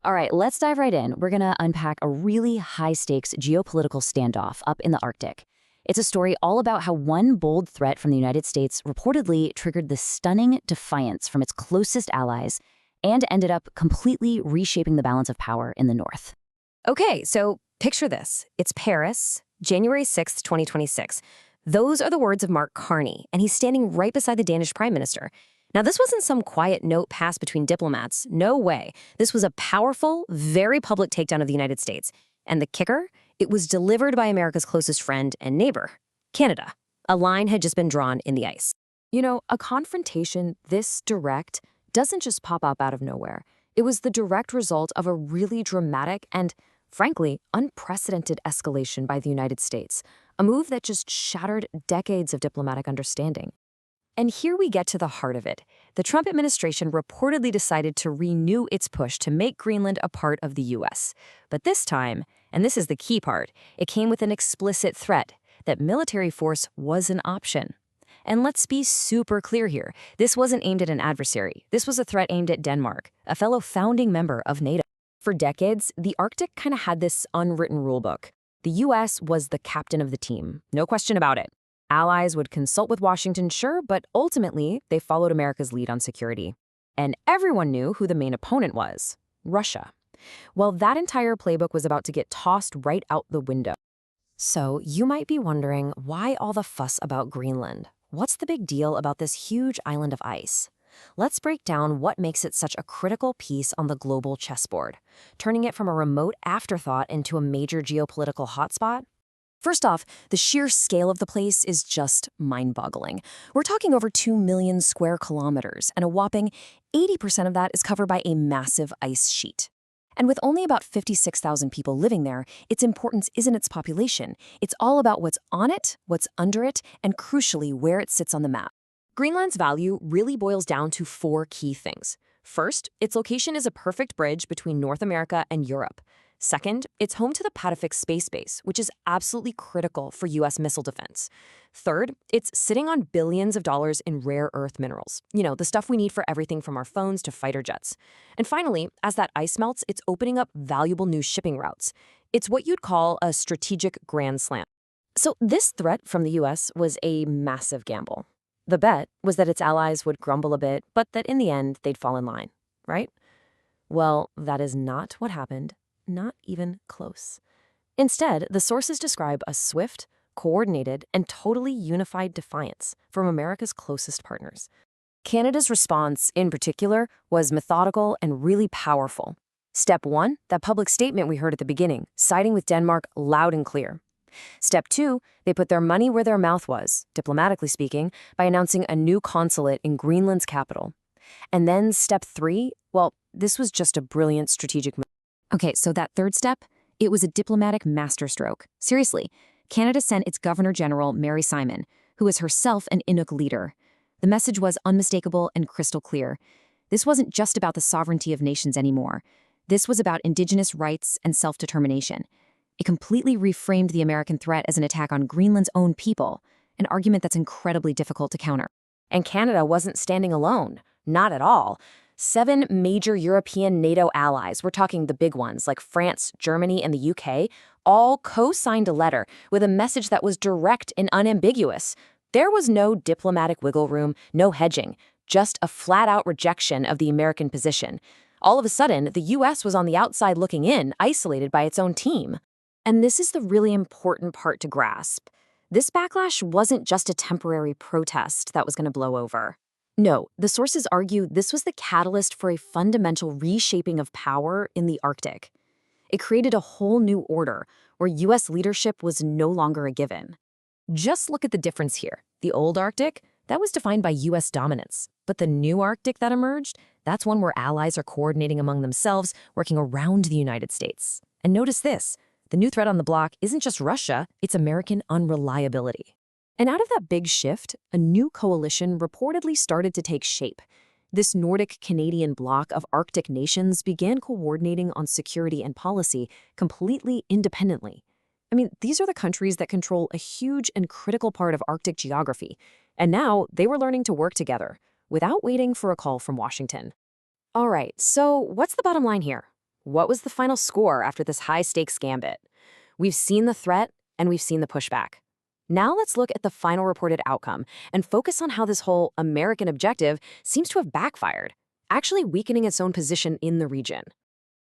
All right, let's dive right in. We're going to unpack a really high-stakes geopolitical standoff up in the Arctic. It's a story all about how one bold threat from the United States reportedly triggered the stunning defiance from its closest allies and ended up completely reshaping the balance of power in the North. Okay, so picture this. It's Paris, January 6th, 2026. Those are the words of Mark Carney, and he's standing right beside the Danish prime minister. Now, this wasn't some quiet note passed between diplomats. No way. This was a powerful, very public takedown of the United States. And the kicker? It was delivered by America's closest friend and neighbor, Canada. A line had just been drawn in the ice. You know, a confrontation this direct doesn't just pop up out of nowhere. It was the direct result of a really dramatic and, frankly, unprecedented escalation by the United States, a move that just shattered decades of diplomatic understanding. And here we get to the heart of it. The Trump administration reportedly decided to renew its push to make Greenland a part of the U.S. But this time, and this is the key part, it came with an explicit threat that military force was an option. And let's be super clear here. This wasn't aimed at an adversary. This was a threat aimed at Denmark, a fellow founding member of NATO. For decades, the Arctic kind of had this unwritten rulebook. The U.S. was the captain of the team, no question about it. Allies would consult with Washington, sure, but ultimately, they followed America's lead on security. And everyone knew who the main opponent was, Russia. Well, that entire playbook was about to get tossed right out the window. So you might be wondering, why all the fuss about Greenland? What's the big deal about this huge island of ice? Let's break down what makes it such a critical piece on the global chessboard, turning it from a remote afterthought into a major geopolitical hotspot. First off, the sheer scale of the place is just mind-boggling. We're talking over 2 million square kilometers, and a whopping 80% of that is covered by a massive ice sheet. And with only about 56,000 people living there, its importance isn't its population. It's all about what's on it, what's under it, and crucially, where it sits on the map. Greenland's value really boils down to 4 key things. First, its location is a perfect bridge between North America and Europe. Second, it's home to the Pacific Space Base, which is absolutely critical for U.S. missile defense. Third, it's sitting on billions of dollars in rare earth minerals. You know, the stuff we need for everything from our phones to fighter jets. And finally, as that ice melts, it's opening up valuable new shipping routes. It's what you'd call a strategic grand slam. So this threat from the U.S. was a massive gamble. The bet was that its allies would grumble a bit, but that in the end, they'd fall in line, right? Well, that is not what happened. Not even close. Instead, the sources describe a swift, coordinated, and totally unified defiance from America's closest partners. Canada's response, in particular, was methodical and really powerful. Step 1, that public statement we heard at the beginning, siding with Denmark loud and clear. Step 2, they put their money where their mouth was, diplomatically speaking, by announcing a new consulate in Greenland's capital. And then step 3, well, this was just a brilliant strategic move. Okay, so that third step, it was a diplomatic masterstroke. Seriously, Canada sent its Governor-General, Mary Simon, who is herself an Inuk leader. The message was unmistakable and crystal clear. This wasn't just about the sovereignty of nations anymore. This was about Indigenous rights and self-determination. It completely reframed the American threat as an attack on Greenland's own people, an argument that's incredibly difficult to counter. And Canada wasn't standing alone. Not at all. 7 major European NATO allies, we're talking the big ones like France, Germany, and the UK, all co-signed a letter with a message that was direct and unambiguous. There was no diplomatic wiggle room, no hedging, just a flat-out rejection of the American position. All of a sudden, the US was on the outside looking in, isolated by its own team. And this is the really important part to grasp. This backlash wasn't just a temporary protest that was going to blow over. No, the sources argue this was the catalyst for a fundamental reshaping of power in the Arctic. It created a whole new order where U.S. leadership was no longer a given. Just look at the difference here. The old Arctic, that was defined by U.S. dominance. But the new Arctic that emerged, that's one where allies are coordinating among themselves, working around the United States. And notice this, the new threat on the block isn't just Russia, it's American unreliability. And out of that big shift, a new coalition reportedly started to take shape. This Nordic-Canadian bloc of Arctic nations began coordinating on security and policy completely independently. I mean, these are the countries that control a huge and critical part of Arctic geography, and now they were learning to work together without waiting for a call from Washington. All right, so what's the bottom line here? What was the final score after this high-stakes gambit? We've seen the threat, and we've seen the pushback. Now let's look at the final reported outcome and focus on how this whole American objective seems to have backfired, actually weakening its own position in the region.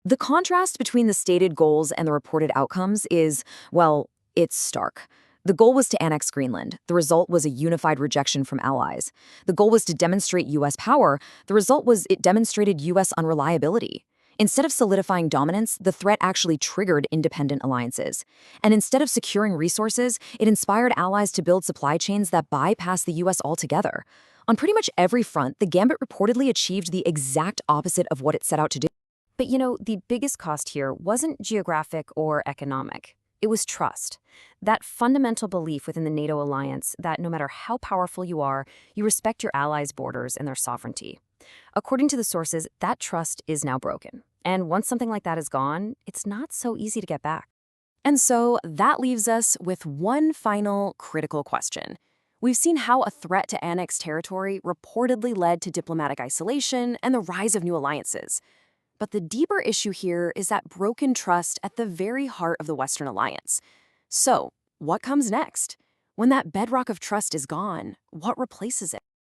The contrast between the stated goals and the reported outcomes is, well, it's stark. The goal was to annex Greenland. The result was a unified rejection from allies. The goal was to demonstrate U.S. power. The result was it demonstrated U.S. unreliability. Instead of solidifying dominance, the threat actually triggered independent alliances. And instead of securing resources, it inspired allies to build supply chains that bypass the U.S. altogether. On pretty much every front, the Gambit reportedly achieved the exact opposite of what it set out to do. But you know, the biggest cost here wasn't geographic or economic. It was trust. That fundamental belief within the NATO alliance that no matter how powerful you are, you respect your allies' borders and their sovereignty. According to the sources, that trust is now broken. And once something like that is gone, it's not so easy to get back. And so that leaves us with one final critical question. We've seen how a threat to annex territory reportedly led to diplomatic isolation and the rise of new alliances. But the deeper issue here is that broken trust at the very heart of the Western alliance. So, what comes next? When that bedrock of trust is gone, what replaces it?